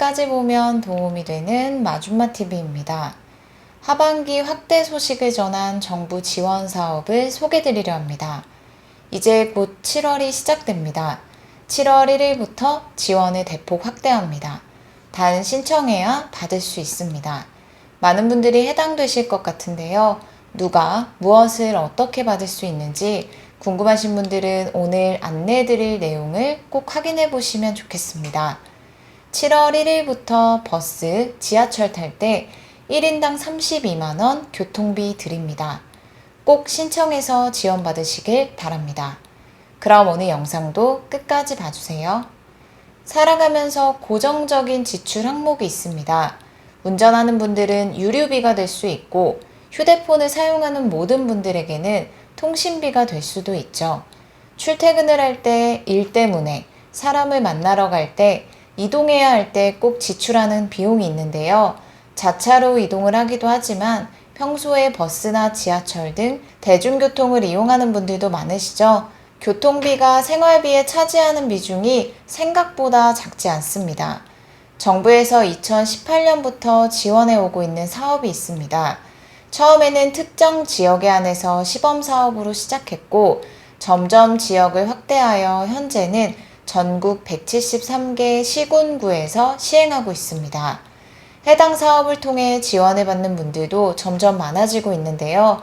끝까지 보면 도움이 되는 마줌마TV입니다. 하반기 확대 소식을 전한 정부 지원 사업을 소개드리려 합니다. 이제 곧 7월이 시작됩니다. 7월 1일부터 지원을 대폭 확대합니다. 단 신청해야 받을 수 있습니다. 많은 분들이 해당되실 것 같은데요. 누가 무엇을 어떻게 받을 수 있는지 궁금하신 분들은 오늘 안내해드릴 내용을 꼭 확인해 보시면 좋겠습니다. 7월 1일부터 버스, 지하철 탈 때 1인당 32만원 교통비 드립니다. 꼭 신청해서 지원받으시길 바랍니다. 그럼 오늘 영상도 끝까지 봐주세요. 살아가면서 고정적인 지출 항목이 있습니다. 운전하는 분들은 유류비가 될 수 있고 휴대폰을 사용하는 모든 분들에게는 통신비가 될 수도 있죠. 출퇴근을 할 때, 일 때문에, 사람을 만나러 갈 때, 이동해야 할 때 꼭 지출하는 비용이 있는데요. 자차로 이동을 하기도 하지만 평소에 버스나 지하철 등 대중교통을 이용하는 분들도 많으시죠? 교통비가 생활비에 차지하는 비중이 생각보다 작지 않습니다. 정부에서 2018년부터 지원해 오고 있는 사업이 있습니다. 처음에는 특정 지역에 한해서 시범사업으로 시작했고 점점 지역을 확대하여 현재는 전국 173개 시군구에서 시행하고 있습니다. 해당 사업을 통해 지원을 받는 분들도 점점 많아지고 있는데요.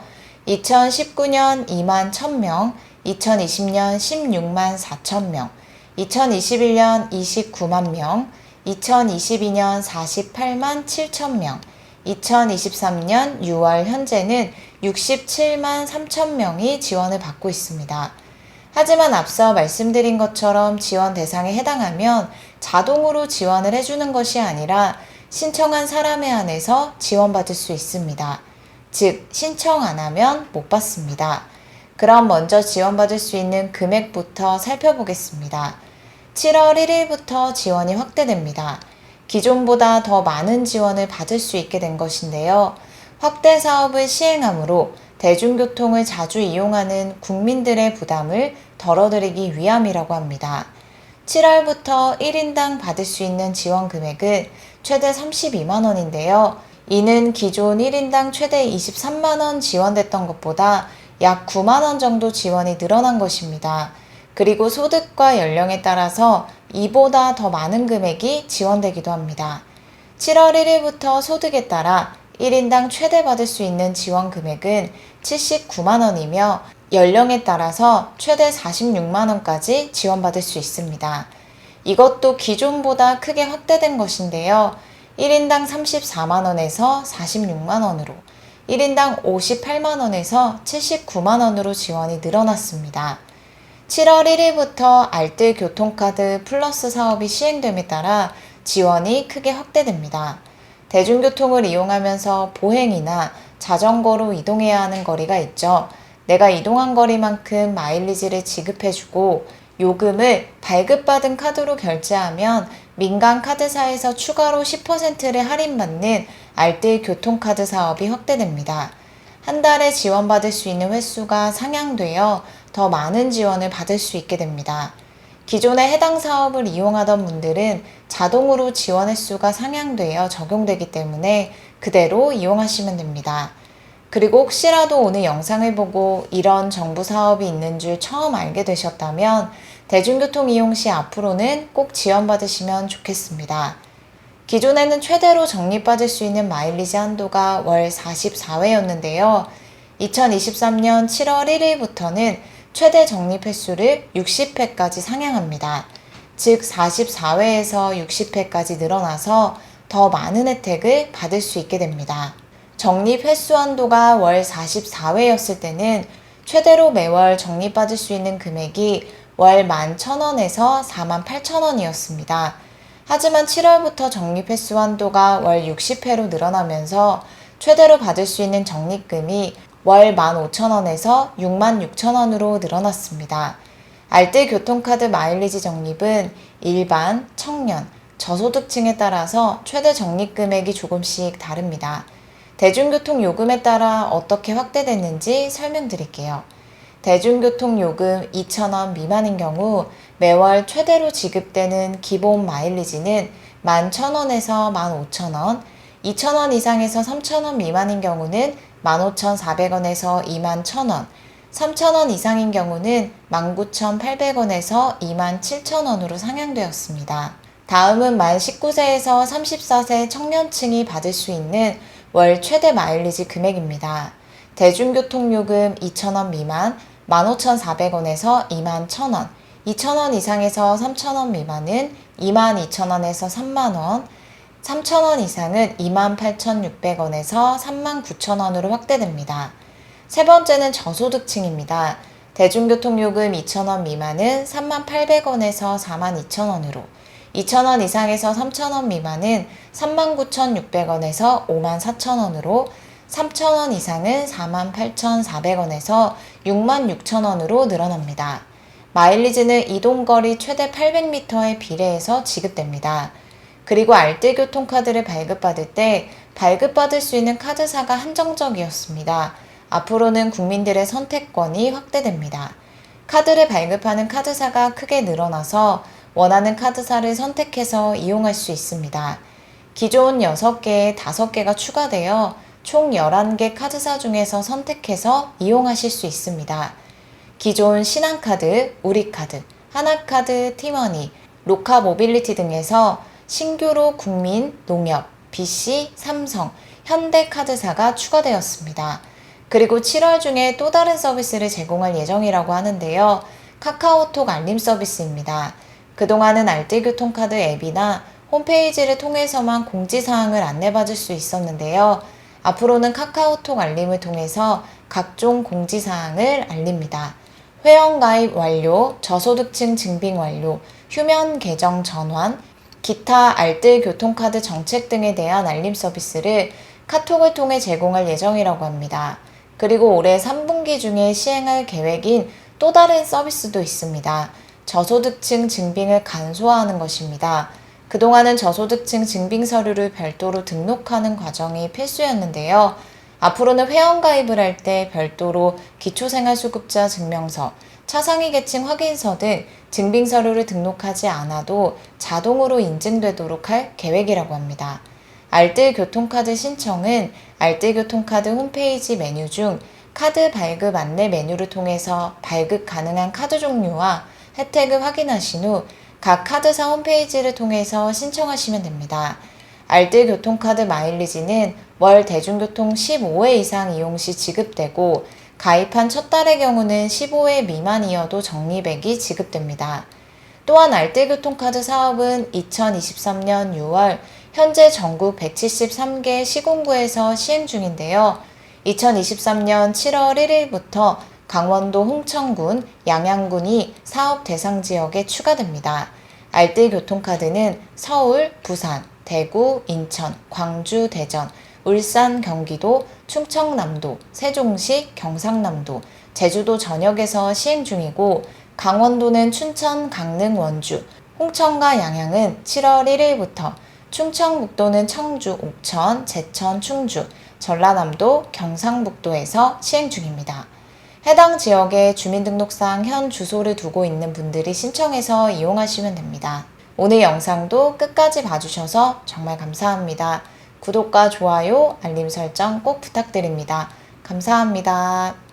2019년 2만 1000명, 2020년 16만 4천명, 2021년 29만 명, 2022년 48만 7천명, 2023년 6월 현재는 67만 3천 명이 지원을 받고 있습니다. 하지만 앞서 말씀드린 것처럼 지원 대상에 해당하면 자동으로 지원을 해주는 것이 아니라 신청한 사람에 한해서 지원받을 수 있습니다. 즉, 신청 안 하면 못 받습니다. 그럼 먼저 지원받을 수 있는 금액부터 살펴보겠습니다. 7월 1일부터 지원이 확대됩니다. 기존보다 더 많은 지원을 받을 수 있게 된 것인데요. 확대 사업을 시행함으로 대중교통을 자주 이용하는 국민들의 부담을 덜어드리기 위함이라고 합니다. 7월부터 1인당 받을 수 있는 지원 금액은 최대 32만원인데요. 이는 기존 1인당 최대 23만원 지원됐던 것보다 약 9만원 정도 지원이 늘어난 것입니다. 그리고 소득과 연령에 따라서 이보다 더 많은 금액이 지원되기도 합니다. 7월 1일부터 소득에 따라 1인당 최대 받을 수 있는 지원 금액은 79만원이며 연령에 따라서 최대 46만원까지 지원받을 수 있습니다. 이것도 기존보다 크게 확대된 것인데요. 1인당 34만원에서 46만원으로, 1인당 58만원에서 79만원으로 지원이 늘어났습니다. 7월 1일부터 알뜰 교통카드 플러스 사업이 시행됨에 따라 지원이 크게 확대됩니다. 대중교통을 이용하면서 보행이나 자전거로 이동해야 하는 거리가 있죠. 내가 이동한 거리만큼 마일리지를 지급해주고 요금을 발급받은 카드로 결제하면 민간 카드사에서 추가로 10%를 할인받는 알뜰 교통카드 사업이 확대됩니다. 한 달에 지원받을 수 있는 횟수가 상향되어 더 많은 지원을 받을 수 있게 됩니다. 기존에 해당 사업을 이용하던 분들은 자동으로 지원 횟수가 상향되어 적용되기 때문에 그대로 이용하시면 됩니다. 그리고 혹시라도 오늘 영상을 보고 이런 정부 사업이 있는 줄 처음 알게 되셨다면 대중교통 이용 시 앞으로는 꼭 지원받으시면 좋겠습니다. 기존에는 최대로 적립받을 수 있는 마일리지 한도가 월 44회였는데요. 2023년 7월 1일부터는 최대 적립 횟수를 60회까지 상향합니다. 즉 44회에서 60회까지 늘어나서 더 많은 혜택을 받을 수 있게 됩니다. 적립 횟수 한도가 월 44회였을 때는 최대로 매월 적립받을 수 있는 금액이 월 11,000원에서 48,000원이었습니다. 하지만 7월부터 적립 횟수 한도가 월 60회로 늘어나면서 최대로 받을 수 있는 적립금이 월 15,000원에서 66,000원으로 늘어났습니다. 알뜰 교통카드 마일리지 적립은 일반, 청년, 저소득층에 따라서 최대 적립 금액이 조금씩 다릅니다. 대중교통 요금에 따라 어떻게 확대됐는지 설명드릴게요. 대중교통 요금 2,000원 미만인 경우 매월 최대로 지급되는 기본 마일리지는 11,000원에서 15,000원, 2,000원 이상에서 3,000원 미만인 경우는 15,400원에서 21,000원, 3,000원 이상인 경우는 19,800원에서 27,000원으로 상향되었습니다. 다음은 만 19세에서 34세 청년층이 받을 수 있는 월 최대 마일리지 금액입니다. 대중교통요금 2,000원 미만 15,400원에서 21,000원, 2,000원 이상에서 3,000원 미만은 22,000원에서 3만원, 3,000원 이상은 28,600원에서 39,000원으로 확대됩니다. 세 번째는 저소득층입니다. 대중교통요금 2,000원 미만은 38,000원에서 42,000원으로, 2,000원 이상에서 3,000원 미만은 39,600원에서 54,000원으로, 3,000원 이상은 48,400원에서 66,000원으로 늘어납니다. 마일리지는 이동거리 최대 800m에 비례해서 지급됩니다. 그리고 알뜰교통카드를 발급받을 때 발급받을 수 있는 카드사가 한정적이었습니다. 앞으로는 국민들의 선택권이 확대됩니다. 카드를 발급하는 카드사가 크게 늘어나서 원하는 카드사를 선택해서 이용할 수 있습니다. 기존 6개에 5개가 추가되어 총 11개 카드사 중에서 선택해서 이용하실 수 있습니다. 기존 신한카드, 우리카드, 하나카드, 티머니, 로카모빌리티 등에서 신규로 국민, 농협, BC, 삼성, 현대카드사가 추가되었습니다. 그리고 7월 중에 또 다른 서비스를 제공할 예정이라고 하는데요. 카카오톡 알림 서비스입니다. 그동안은 알뜰교통카드 앱이나 홈페이지를 통해서만 공지사항을 안내받을 수 있었는데요. 앞으로는 카카오톡 알림을 통해서 각종 공지사항을 알립니다. 회원가입 완료, 저소득층 증빙 완료, 휴면 계정 전환, 기타 알뜰교통카드 정책 등에 대한 알림 서비스를 카톡을 통해 제공할 예정이라고 합니다. 그리고 올해 3분기 중에 시행할 계획인 또 다른 서비스도 있습니다. 저소득층 증빙을 간소화하는 것입니다. 그동안은 저소득층 증빙 서류를 별도로 등록하는 과정이 필수였는데요. 앞으로는 회원가입을 할 때 별도로 기초생활수급자 증명서, 차상위 계층 확인서 등 증빙 서류를 등록하지 않아도 자동으로 인증되도록 할 계획이라고 합니다. 알뜰교통카드 신청은 알뜰교통카드 홈페이지 메뉴 중 카드 발급 안내 메뉴를 통해서 발급 가능한 카드 종류와 혜택을 확인하신 후 각 카드사 홈페이지를 통해서 신청하시면 됩니다. 알뜰교통카드 마일리지는 월 대중교통 15회 이상 이용 시 지급되고 가입한 첫 달의 경우는 15회 미만이어도 적립액이 지급됩니다. 또한 알뜰교통카드 사업은 2023년 6월 현재 전국 173개 시군구에서 시행 중인데요. 2023년 7월 1일부터 강원도 홍천군, 양양군이 사업 대상 지역에 추가됩니다. 알뜰교통카드는 서울, 부산, 대구, 인천, 광주, 대전, 울산, 경기도, 충청남도, 세종시, 경상남도, 제주도 전역에서 시행 중이고 강원도는 춘천, 강릉, 원주, 홍천과 양양은 7월 1일부터, 충청북도는 청주, 옥천, 제천, 충주, 전라남도, 경상북도에서 시행 중입니다. 해당 지역에 주민등록상 현 주소를 두고 있는 분들이 신청해서 이용하시면 됩니다. 오늘 영상도 끝까지 봐주셔서 정말 감사합니다. 구독과 좋아요, 알림 설정 꼭 부탁드립니다. 감사합니다.